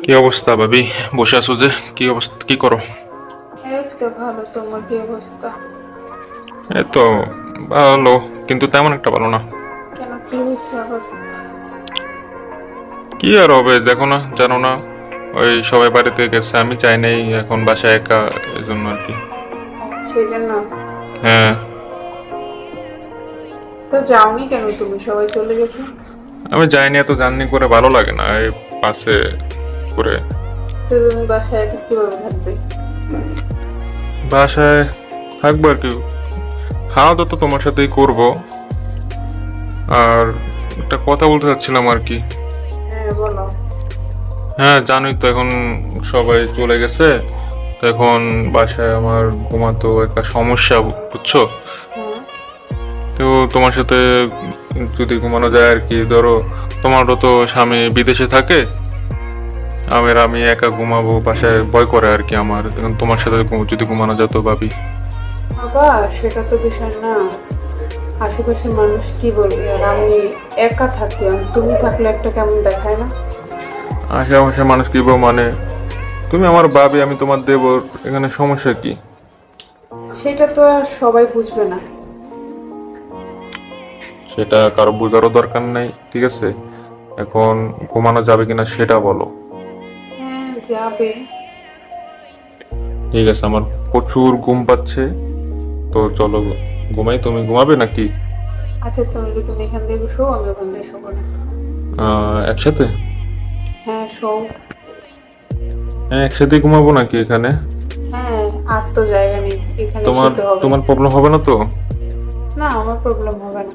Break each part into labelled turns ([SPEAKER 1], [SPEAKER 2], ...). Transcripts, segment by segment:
[SPEAKER 1] কি অবস্থা ভাবি? বসে আছো যে, কি অবস্থা, কি করো?
[SPEAKER 2] এই তো ভালো। তোমার কি অবস্থা?
[SPEAKER 1] এই তো ভালো, কিন্তু তেমন একটা ভালো না।
[SPEAKER 2] কেন, কি হয়েছে আবার?
[SPEAKER 1] কি আর হবে, দেখো না, জানো না, ওই সবাই বাড়িতে গেছে, আমি চাই নাই এখন বাসায় একা, এই জন্য আর কি।
[SPEAKER 2] সেই জন্য?
[SPEAKER 1] হ্যাঁ।
[SPEAKER 2] তো যাওনি কেন তুমি? সবাই চলে গেছে।
[SPEAKER 1] আমি যাইনি, এত জার্নি করে ভালো লাগে না এই বাসে করে।
[SPEAKER 2] তো তুমি বাসায় একা কিভাবে থাকবে?
[SPEAKER 1] বাসায় থাকবো আর কি, খাওয়া দাওয়া তো তোমার সাথেই করবো। আর একটা কথা বলতে চাচ্ছিলাম আর কি।
[SPEAKER 2] হ্যাঁ, বলো।
[SPEAKER 1] হ্যাঁ, জানোই তো এখন সবাই চলে গেছে, তো এখন বাসায় আমার ঘুমাতো একটা সমস্যা, বুঝছো?
[SPEAKER 2] হ্যাঁ।
[SPEAKER 1] তো তোমার সাথে যদি ঘুমানো যায় আর কি, ধরো তোমারও তো স্বামী বিদেশে থাকে, আমি একা ঘুমাবো, বাসায় ভয় করে আর কি আমার, এখন তোমার সাথে যদি ঘুমানো যেত ভাবি।
[SPEAKER 2] বাবা, সেটা তো বিষয় না। আশেপাশের মানুষ কি বলবে, আর আমি একা থাকি, আর তুমি থাকলে একটা কেমন দেখায় না?
[SPEAKER 1] আশেপাশে মানুষ কি বলবো মানে, তুমি আমার ভাবি, আমি তোমার দেবর, এখানে সমস্যা কি?
[SPEAKER 2] সেটা তো আর সবাই বুঝবে না।
[SPEAKER 1] সেটা কারো বোঝারও দরকার নাই, ঠিক আছে? এখন ঘুমানো যাবে কিনা সেটা বলো।
[SPEAKER 2] হ্যাঁ, যাবে।
[SPEAKER 1] ঠিক আছে, আমার প্রচুর ঘুম পাচ্ছে, তো চলো ঘুমাই। তুমি ঘুমাবে নাকি?
[SPEAKER 2] আচ্ছা, তুমি এখান থেকে শো, আমি ওখান থেকে শোবো না।
[SPEAKER 1] একসাথে?
[SPEAKER 2] হ্যাঁ, শো।
[SPEAKER 1] হ্যাঁ, একসাথে ঘুমাবো নাকি এখানে?
[SPEAKER 2] হ্যাঁ। আর তো জায়গা নেই, এখানে
[SPEAKER 1] তোমার
[SPEAKER 2] শুতে হবে।
[SPEAKER 1] তোমার প্রবলেম হবে না তো?
[SPEAKER 2] না, আমার প্রবলেম হবে না।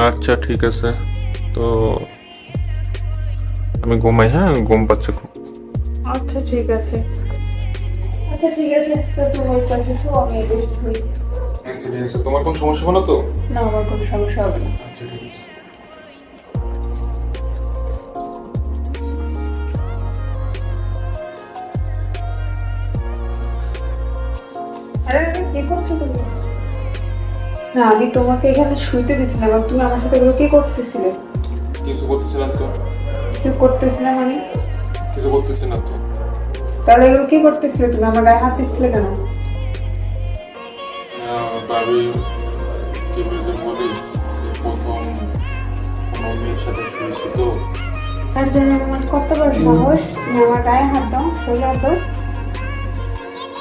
[SPEAKER 1] আচ্ছা ঠিক আছে, তো আমি ঘুমাই, হ্যাঁ ঘুম পাচ্ছে খুব।
[SPEAKER 2] আচ্ছা ঠিক আছে। আচ্ছা ঠিক আছে, তো তুমি ওই পাশে শো, আমি এই পাশে শুই।
[SPEAKER 1] আচ্ছা ঠিক আছে, তোমার কোনো সমস্যা হলো তো?
[SPEAKER 2] না, আমার কোনো সমস্যা হবে না।
[SPEAKER 1] আচ্ছা ঠিক আছে।
[SPEAKER 2] আরে আরে, কি করছো তুমি? না, আমি তোমাকে এখানে শুইতে দিছিলাম, আর তুমি আমার সাথে এগুলো কি করতেছিলে?
[SPEAKER 1] কিছু করতেছিলাম তো।
[SPEAKER 2] কিছু করতেছিলে মানে?
[SPEAKER 1] কিছু করতেছি না তো।
[SPEAKER 2] তাহলে এগুলো কি করতেছিলে? তুমি আমার গায়ে হাত দিচ্ছিলে কেন?
[SPEAKER 1] ভাবি, কি বলতে বলি, প্রথম কোনো মেয়ের সাথে শুয়েছি তো।
[SPEAKER 2] তার জন্য তোমার কত বড় সাহস, তুমি আমার গায়ে হাত দাও, শরীরে হাত দাও।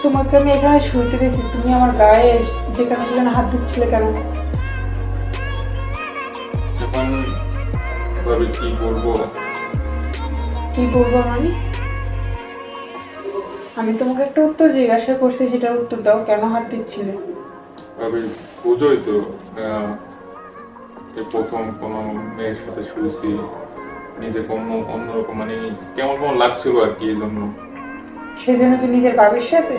[SPEAKER 2] তোমাকে আমি এখানে শুইতে দিয়েছি, তুমি আমার গায়ে যেখানে সেখানে হাত দিচ্ছিলে কেন?
[SPEAKER 1] এখন ভাবি কি বলবো?
[SPEAKER 2] কি বলবো মানে? আমি তোমাকে একটা উত্তর জিজ্ঞাসা করছি, সেটার উত্তর দাও, কেন হাত দিচ্ছিলে?
[SPEAKER 1] ভাবি, বুঝোই তো, আহ, এই প্রথম কোনো মেয়ের সাথে শুয়েছি, নিজে কোনো অন্যরকম মানে কেমন কেমন লাগছিল আর কি, এই জন্য।
[SPEAKER 2] সেজন্য কি নিজের বাবার সাথে?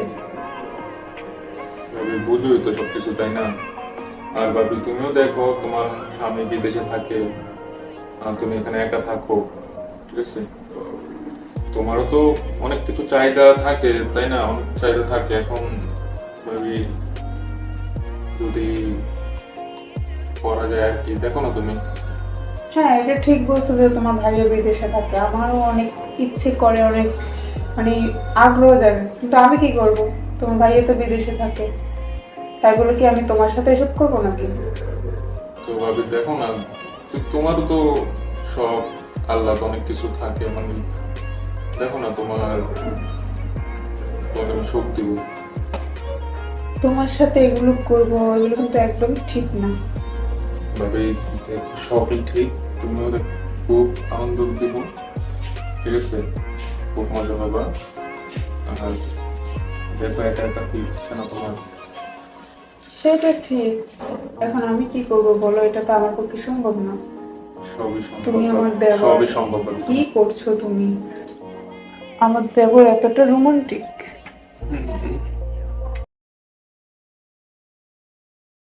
[SPEAKER 1] ভাবি, বুঝোই তো সবকিছু, তাই না? আর ভাবি, তুমিও দেখো তোমার স্বামী বিদেশে থাকে, আর তুমি এখানে একা থাকো, ঠিক আছে? তোমারও তো অনেক কিছু চাহিদা থাকে, তাই না? অনেক চাহিদা থাকে। এখন ভাবি, যদি করা যায় আর কি, দেখো না তুমি।
[SPEAKER 2] হ্যাঁ, এটা ঠিক বলছো যে তোমার ভাইয়া বিদেশে থাকে, আমারও অনেক ইচ্ছে করে, অনেক মানে আগ্রহ জাগে, কিন্তু আমি কি করব? তোমার ভাইয়া তো বিদেশে থাকে, তাই বলে কি আমি তোমার সাথে এসব করবো নাকি?
[SPEAKER 1] তো ভাবি দেখো না, তোমারও তো সব, আল্লাহ তো অনেক কিছু থাকে মানে, দেখো না তোমাকে আমি শোক দিব।
[SPEAKER 2] তোমার সাথে এগুলো করব, এগুলো কিন্তু একদম ঠিক না।
[SPEAKER 1] ভাবি, সবই ঠিক, তুমিও খুব আনন্দ দিব, ঠিক আছে? খুব মজা পাবা। আর দেখো, একা একা ফিল হচ্ছে না তোমার?
[SPEAKER 2] সেটা ঠিক। এখন আমি কি করব বলো, এটা তো আমার পক্ষে সম্ভব না।
[SPEAKER 1] সবই সম্ভব
[SPEAKER 2] তুমি আমার
[SPEAKER 1] ভাবি,
[SPEAKER 2] দেবর,
[SPEAKER 1] সবই সম্ভব ভাবি।
[SPEAKER 2] কি করছো তুমি? আমার দেবর এতটা রোমান্টিক?